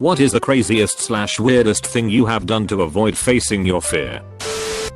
What is the craziest/weirdest thing you have done to avoid facing your fear?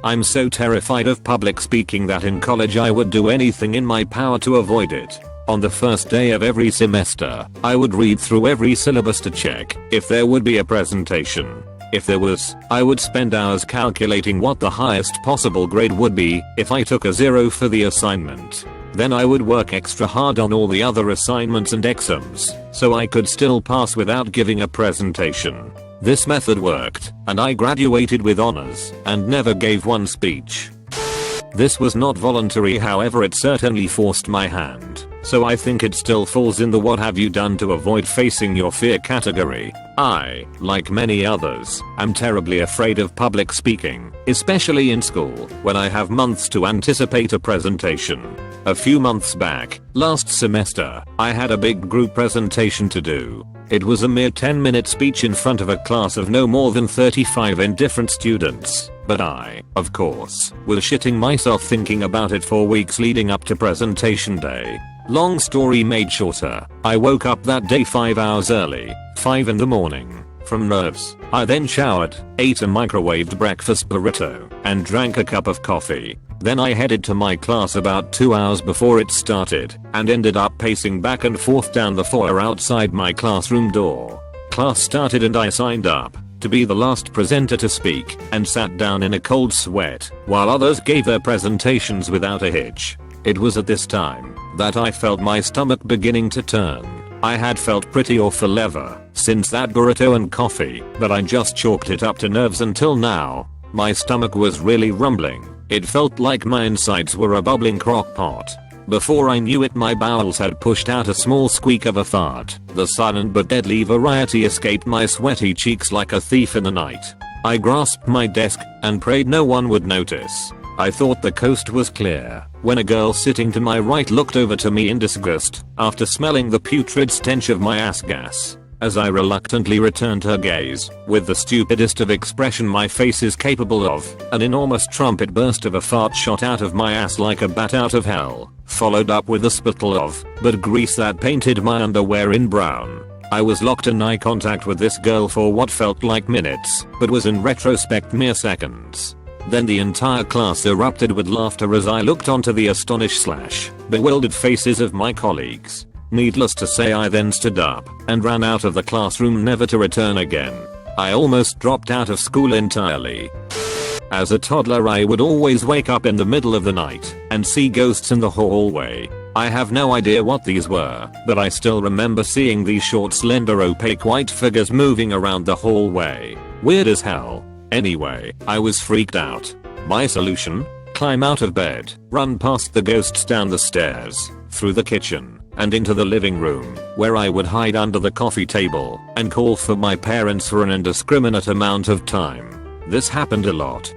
I'm so terrified of public speaking that in college I would do anything in my power to avoid it. On the first day of every semester, I would read through every syllabus to check if there would be a presentation. If there was, I would spend hours calculating what the highest possible grade would be if I took a 0 for the assignment. Then I would work extra hard on all the other assignments and exams, so I could still pass without giving a presentation. This method worked, and I graduated with honors and never gave one speech. This was not voluntary, however it certainly forced my hand, so I think it still falls in the what have you done to avoid facing your fear category. I, like many others, am terribly afraid of public speaking, especially in school, when I have months to anticipate a presentation. A few months back, last semester, I had a big group presentation to do. It was a mere 10-minute speech in front of a class of no more than 35 indifferent students, but I, of course, was shitting myself thinking about it for weeks leading up to presentation day. Long story made shorter, I woke up that day 5 hours early, 5 in the morning, from nerves. I then showered, ate a microwaved breakfast burrito, and drank a cup of coffee. Then I headed to my class about 2 hours before it started, and ended up pacing back and forth down the foyer outside my classroom door. Class started and I signed up to be the last presenter to speak, and sat down in a cold sweat, while others gave their presentations without a hitch. It was at this time that I felt my stomach beginning to turn. I had felt pretty awful ever since that burrito and coffee, but I just chalked it up to nerves until now. My stomach was really rumbling. It felt like my insides were a bubbling crock pot. Before I knew it, my bowels had pushed out a small squeak of a fart. The silent but deadly variety escaped my sweaty cheeks like a thief in the night. I grasped my desk and prayed no one would notice. I thought the coast was clear when a girl sitting to my right looked over to me in disgust after smelling the putrid stench of my ass gas. As I reluctantly returned her gaze, with the stupidest of expression my face is capable of, an enormous trumpet burst of a fart shot out of my ass like a bat out of hell, followed up with a spittle of but grease that painted my underwear in brown. I was locked in eye contact with this girl for what felt like minutes, but was in retrospect mere seconds. Then the entire class erupted with laughter as I looked onto the astonished/bewildered faces of my colleagues. Needless to say, I then stood up and ran out of the classroom, never to return again. I almost dropped out of school entirely. As a toddler, I would always wake up in the middle of the night and see ghosts in the hallway. I have no idea what these were, but I still remember seeing these short, slender, opaque white figures moving around the hallway. Weird as hell. Anyway, I was freaked out. My solution? Climb out of bed, run past the ghosts down the stairs, through the kitchen, and into the living room, where I would hide under the coffee table and call for my parents for an indiscriminate amount of time. This happened a lot.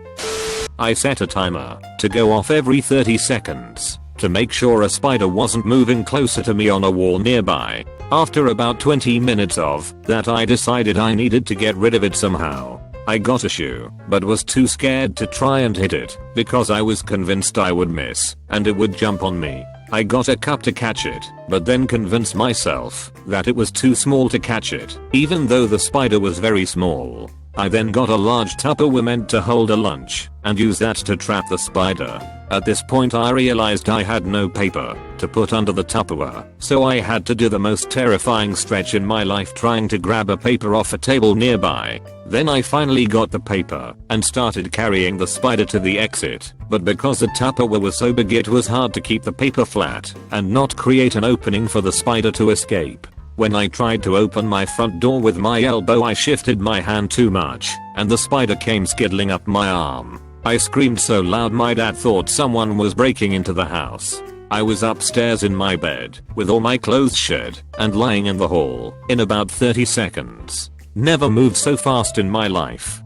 I set a timer to go off every 30 seconds to make sure a spider wasn't moving closer to me on a wall nearby. After about 20 minutes of that, I decided I needed to get rid of it somehow. I got a shoe, but was too scared to try and hit it because I was convinced I would miss and it would jump on me. I got a cup to catch it, but then convinced myself that it was too small to catch it, even though the spider was very small. I then got a large Tupperware meant to hold a lunch and used that to trap the spider. At this point I realized I had no paper to put under the Tupperware, so I had to do the most terrifying stretch in my life, trying to grab a paper off a table nearby. Then I finally got the paper and started carrying the spider to the exit, but because the Tupperware was so big, it was hard to keep the paper flat and not create an opening for the spider to escape. When I tried to open my front door with my elbow, I shifted my hand too much, and the spider came skittling up my arm. I screamed so loud my dad thought someone was breaking into the house. I was upstairs in my bed, with all my clothes shed, and lying in the hall, in about 30 seconds. Never moved so fast in my life.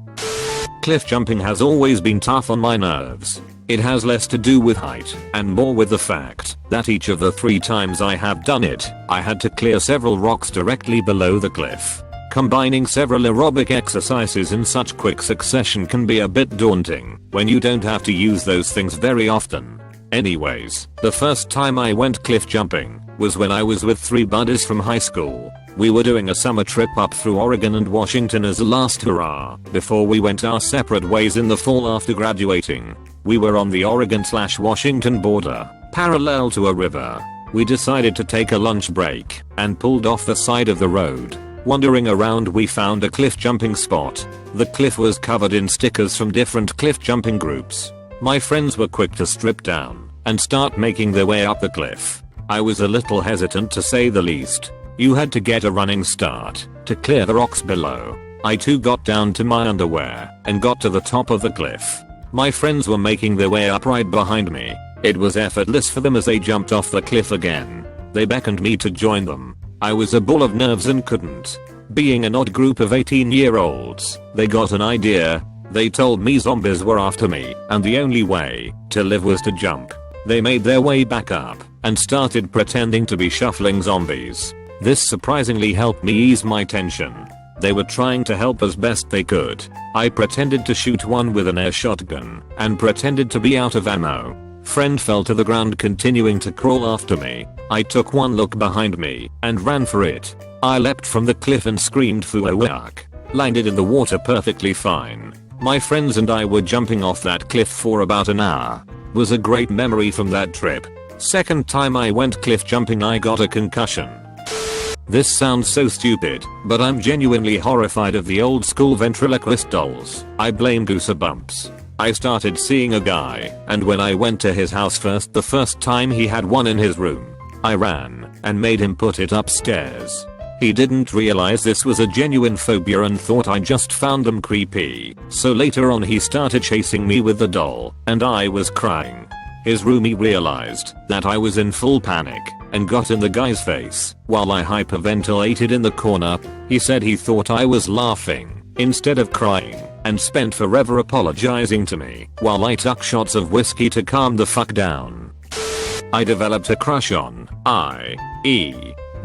Cliff jumping has always been tough on my nerves. It has less to do with height and more with the fact that each of the 3 times I have done it, I had to clear several rocks directly below the cliff. Combining several aerobic exercises in such quick succession can be a bit daunting when you don't have to use those things very often. Anyways, the first time I went cliff jumping was when I was with 3 buddies from high school. We were doing a summer trip up through Oregon and Washington as a last hurrah before we went our separate ways in the fall after graduating. We were on the Oregon/Washington border, parallel to a river. We decided to take a lunch break and pulled off the side of the road. Wandering around, we found a cliff jumping spot. The cliff was covered in stickers from different cliff jumping groups. My friends were quick to strip down and start making their way up the cliff. I was a little hesitant, to say the least. You had to get a running start to clear the rocks below. I too got down to my underwear and got to the top of the cliff. My friends were making their way up right behind me. It was effortless for them as they jumped off the cliff again. They beckoned me to join them. I was a ball of nerves and couldn't. Being an odd group of 18-year-olds, they got an idea. They told me zombies were after me and the only way to live was to jump. They made their way back up and started pretending to be shuffling zombies. This surprisingly helped me ease my tension. They were trying to help as best they could. I pretended to shoot one with an air shotgun and pretended to be out of ammo. Friend fell to the ground, continuing to crawl after me. I took one look behind me and ran for it. I leapt from the cliff and screamed "Fuck!" Landed in the water perfectly fine. My friends and I were jumping off that cliff for about an hour. Was a great memory from that trip. Second time I went cliff jumping, I got a concussion. This sounds so stupid, but I'm genuinely horrified of the old school ventriloquist dolls. I blame Goosebumps. I started seeing a guy, and when I went to his house the first time he had one in his room. I ran and made him put it upstairs. He didn't realize this was a genuine phobia and thought I just found them creepy. So later on he started chasing me with the doll, and I was crying. His roomie realized that I was in full panic and got in the guy's face while I hyperventilated in the corner. He said he thought I was laughing instead of crying and spent forever apologizing to me while I took shots of whiskey to calm the fuck down. I developed a crush on I.E.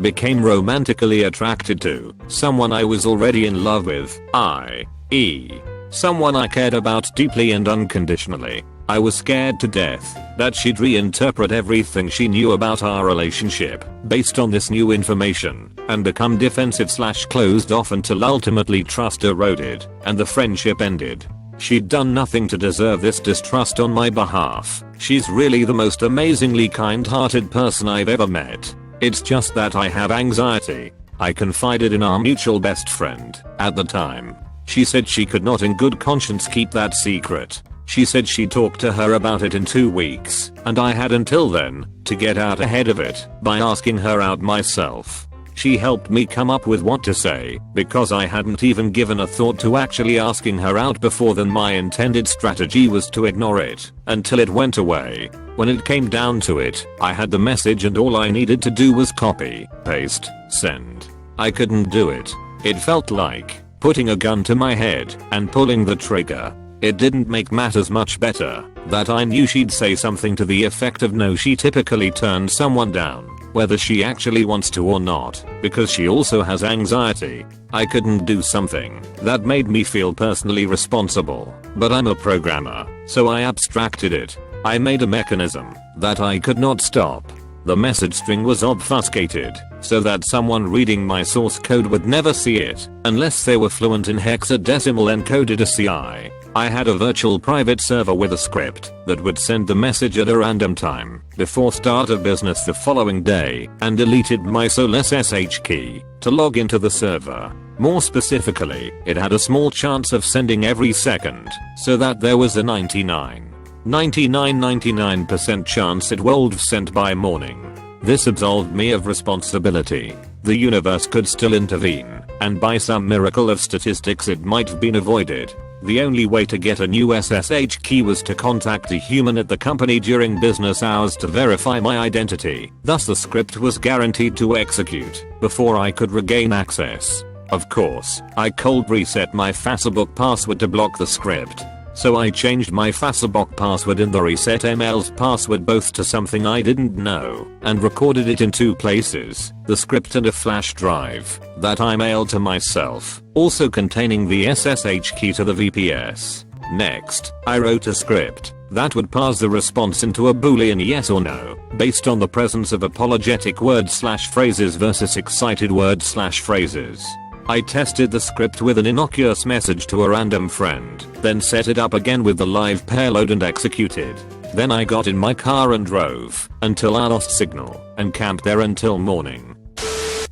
Became romantically attracted to someone I was already in love with. I.E. Someone I cared about deeply and unconditionally. I was scared to death that she'd reinterpret everything she knew about our relationship based on this new information and become defensive/closed off until ultimately trust eroded and the friendship ended. She'd done nothing to deserve this distrust on my behalf. She's really the most amazingly kind-hearted person I've ever met. It's just that I have anxiety. I confided in our mutual best friend at the time. She said she could not in good conscience keep that secret. She said she talked to her about it in 2 weeks, and I had until then to get out ahead of it by asking her out myself. She helped me come up with what to say because I hadn't even given a thought to actually asking her out before then. My intended strategy was to ignore it until it went away. When it came down to it, I had the message and all I needed to do was copy, paste, send. I couldn't do it. It felt like putting a gun to my head and pulling the trigger. It didn't make matters much better that I knew she'd say something to the effect of no, she typically turns someone down, whether she actually wants to or not, because she also has anxiety. I couldn't do something that made me feel personally responsible, but I'm a programmer, so I abstracted it. I made a mechanism that I could not stop. The message string was obfuscated so that someone reading my source code would never see it unless they were fluent in hexadecimal encoded ACI. I had a virtual private server with a script that would send the message at a random time before start of business the following day and deleted my sole SSH key to log into the server. More specifically, it had a small chance of sending every second, so that there was a 99% chance it would have sent by morning. This absolved me of responsibility. The universe could still intervene, and by some miracle of statistics it might have been avoided. The only way to get a new SSH key was to contact a human at the company during business hours to verify my identity. Thus the script was guaranteed to execute before I could regain access. Of course, I cold reset my Facebook password to block the script. So I changed my Facebook password and the reset email's password both to something I didn't know and recorded it in 2 places, the script and a flash drive that I mailed to myself, also containing the SSH key to the VPS. Next, I wrote a script that would parse the response into a boolean yes or no based on the presence of apologetic words/phrases versus excited words/phrases. I tested the script with an innocuous message to a random friend, then set it up again with the live payload and executed. Then I got in my car and drove until I lost signal and camped there until morning.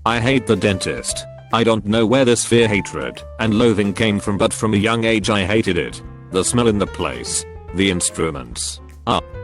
I hate the dentist. I don't know where this fear, hatred, and loathing came from, but from a young age I hated it. The smell in the place. The instruments.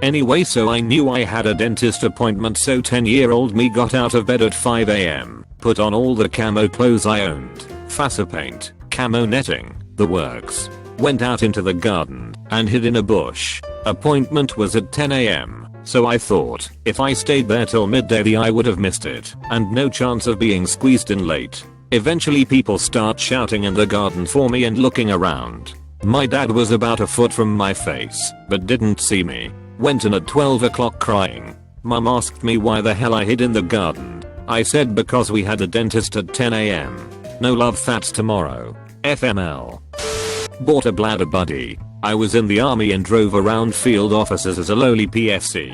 Anyway, so I knew I had a dentist appointment, so 10-year-old me got out of bed at 5 AM, put on all the camo clothes I owned, Fassa paint, camo netting, the works, went out into the garden, and hid in a bush. Appointment was at 10 AM, so I thought, if I stayed there till midday I would have missed it, and no chance of being squeezed in late. Eventually people start shouting in the garden for me and looking around. My dad was about a foot from my face, but didn't see me. Went in at 12 o'clock crying. Mum asked me why the hell I hid in the garden. I said because we had a dentist at 10 AM. No love, that's tomorrow. FML. Bought a bladder buddy. I was in the army and drove around field officers as a lowly PFC.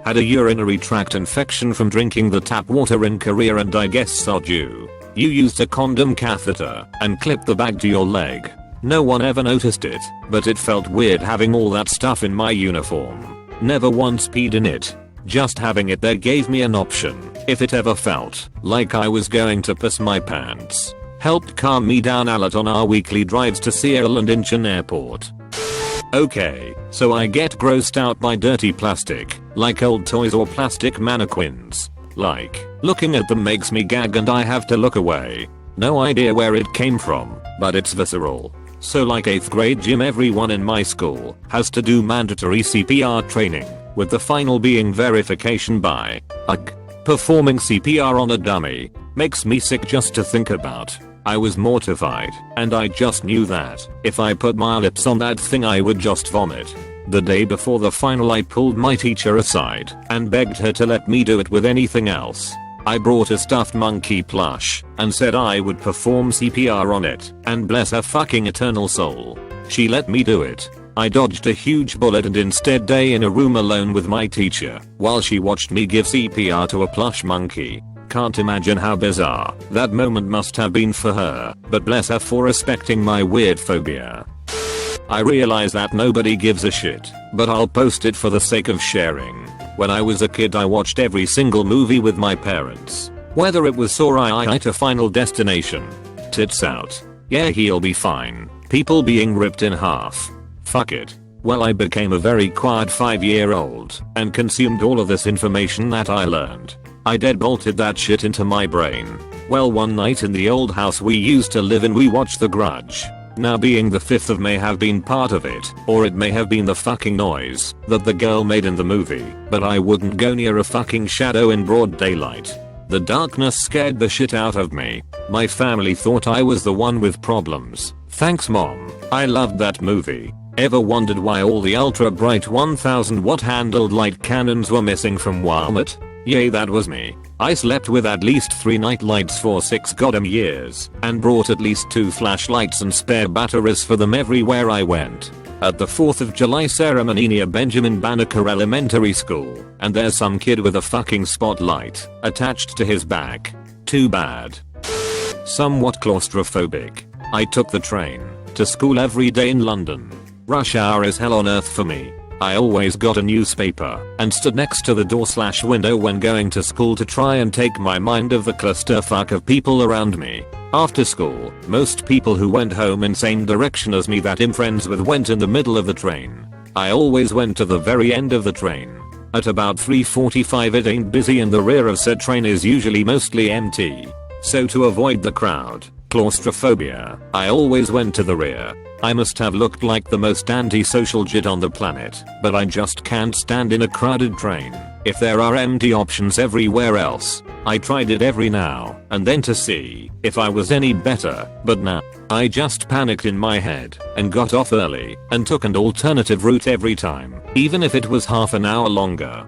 Had a urinary tract infection from drinking the tap water in Korea, and I guess so you used a condom catheter and clipped the bag to your leg. No one ever noticed it, but it felt weird having all that stuff in my uniform. Never once peed in it. Just having it there gave me an option if it ever felt like I was going to piss my pants. Helped calm me down a lot on our weekly drives to Seattle and Incheon Airport. Okay, so I get grossed out by dirty plastic, like old toys or plastic mannequins. Like, looking at them makes me gag and I have to look away. No idea where it came from, but it's visceral. So like 8th grade gym, everyone in my school has to do mandatory CPR training, with the final being verification by performing CPR on a dummy. Makes me sick just to think about. I was mortified, and I just knew that if I put my lips on that thing I would just vomit. The day before the final I pulled my teacher aside and begged her to let me do it with anything else. I brought a stuffed monkey plush and said I would perform CPR on it, and bless her fucking eternal soul, she let me do it. I dodged a huge bullet and instead lay in a room alone with my teacher while she watched me give CPR to a plush monkey. Can't imagine how bizarre that moment must have been for her, but bless her for respecting my weird phobia. I realize that nobody gives a shit, but I'll post it for the sake of sharing. When I was a kid I watched every single movie with my parents. Whether it was Saw I to Final Destination. Tits out. Yeah, he'll be fine. People being ripped in half. Fuck it. Well, I became a very quiet 5-year-old and consumed all of this information that I learned. I deadbolted that shit into my brain. Well, one night in the old house we used to live in we watched The Grudge. Now being the 5th of May have been part of it, or it may have been the fucking noise that the girl made in the movie, but I wouldn't go near a fucking shadow in broad daylight. The darkness scared the shit out of me. My family thought I was the one with problems. Thanks mom, I loved that movie. Ever wondered why all the ultra bright 1000 watt handled light cannons were missing from Walmart? Yay, that was me. I slept with at least 3 night lights for 6 goddamn years, and brought at least 2 flashlights and spare batteries for them everywhere I went. At the 4th of July ceremony near Benjamin Banneker Elementary School, and there's some kid with a fucking spotlight attached to his back. Too bad. Somewhat claustrophobic. I took the train to school every day in London. Rush hour is hell on earth for me. I always got a newspaper and stood next to the door/window when going to school to try and take my mind of the clusterfuck of people around me. After school, most people who went home in same direction as me that I'm friends with went in the middle of the train. I always went to the very end of the train. At about 3:45 it ain't busy and the rear of said train is usually mostly empty. So to avoid the crowd, claustrophobia, I always went to the rear. I must have looked like the most antisocial jit on the planet, but I just can't stand in a crowded train. If there are empty options everywhere else, I tried it every now and then to see if I was any better, but nah. I just panicked in my head and got off early and took an alternative route every time, even if it was half an hour longer.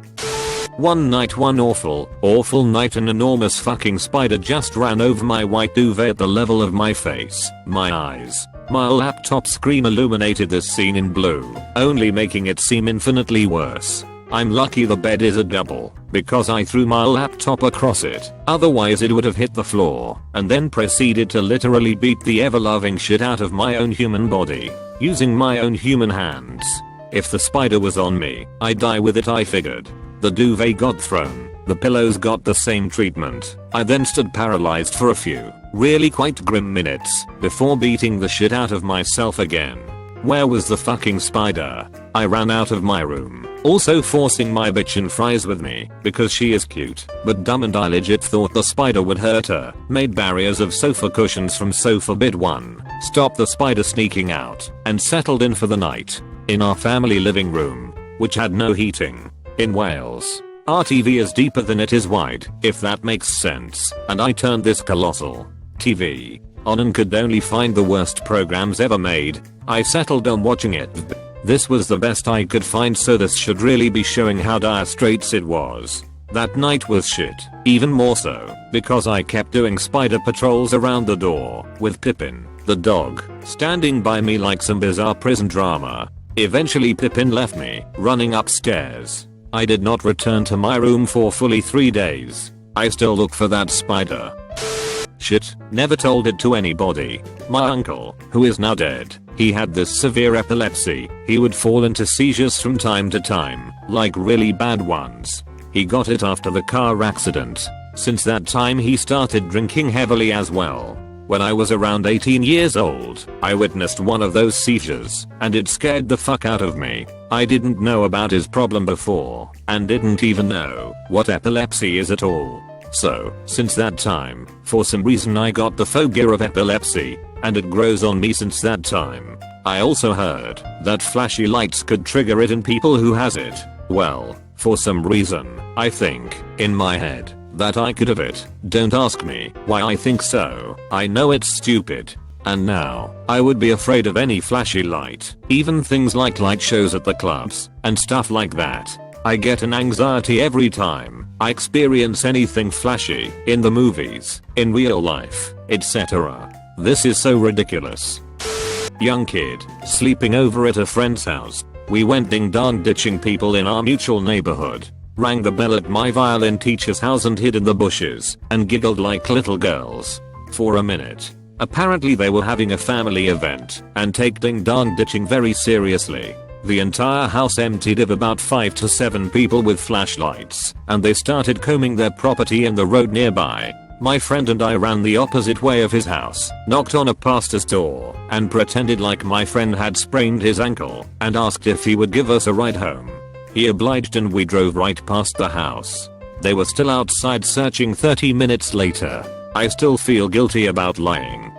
One night, one awful night, an enormous fucking spider just ran over my white duvet at the level of my face, my eyes. My laptop screen illuminated this scene in blue, only making it seem infinitely worse. I'm lucky the bed is a double, because I threw my laptop across it, otherwise it would have hit the floor, and then proceeded to literally beat the ever-loving shit out of my own human body, using my own human hands. If the spider was on me, I'd die with it, I figured. The duvet got thrown, the pillows got the same treatment. I then stood paralyzed for a few, really quite grim minutes, before beating the shit out of myself again. Where was the fucking spider? I ran out of my room, also forcing my bitch and fries with me, because she is cute, but dumb, and I legit thought the spider would hurt her. Made barriers of sofa cushions from sofa bed 1, stopped the spider sneaking out, and settled in for the night. In our family living room, which had no heating. In Wales, our TV is deeper than it is wide, if that makes sense, and I turned this colossal TV on and could only find the worst programs ever made. I settled on watching it. This was the best I could find, so this should really be showing how dire straits it was. That night was shit, even more so, because I kept doing spider patrols around the door, with Pippin, the dog, standing by me like some bizarre prison drama. Eventually Pippin left me, running upstairs. I did not return to my room for fully 3 days. I still look for that spider. Shit, never told it to anybody. My uncle, who is now dead, he had this severe epilepsy. He would fall into seizures from time to time, like really bad ones. He got it after the car accident. Since that time he started drinking heavily as well. When I was around 18 years old, I witnessed one of those seizures, and it scared the fuck out of me. I didn't know about his problem before, and didn't even know what epilepsy is at all. So, since that time, for some reason I got the phobia of epilepsy, and it grows on me since that time. I also heard that flashy lights could trigger it in people who has it. Well, for some reason, I think, in my head, that I could have it. Don't ask me why I think so. I know it's stupid. And now, I would be afraid of any flashy light, even things like light shows at the clubs, and stuff like that. I get an anxiety every time I experience anything flashy, in the movies, in real life, etc. This is so ridiculous. Young kid, sleeping over at a friend's house. We went ding dong ditching people in our mutual neighborhood. Rang the bell at my violin teacher's house and hid in the bushes, and giggled like little girls. For a minute. Apparently they were having a family event, and take ding dong ditching very seriously. The entire house emptied of about 5 to 7 people with flashlights, and they started combing their property in the road nearby. My friend and I ran the opposite way of his house, knocked on a pastor's door, and pretended like my friend had sprained his ankle, and asked if he would give us a ride home. He obliged and we drove right past the house. They were still outside searching 30 minutes later. I still feel guilty about lying.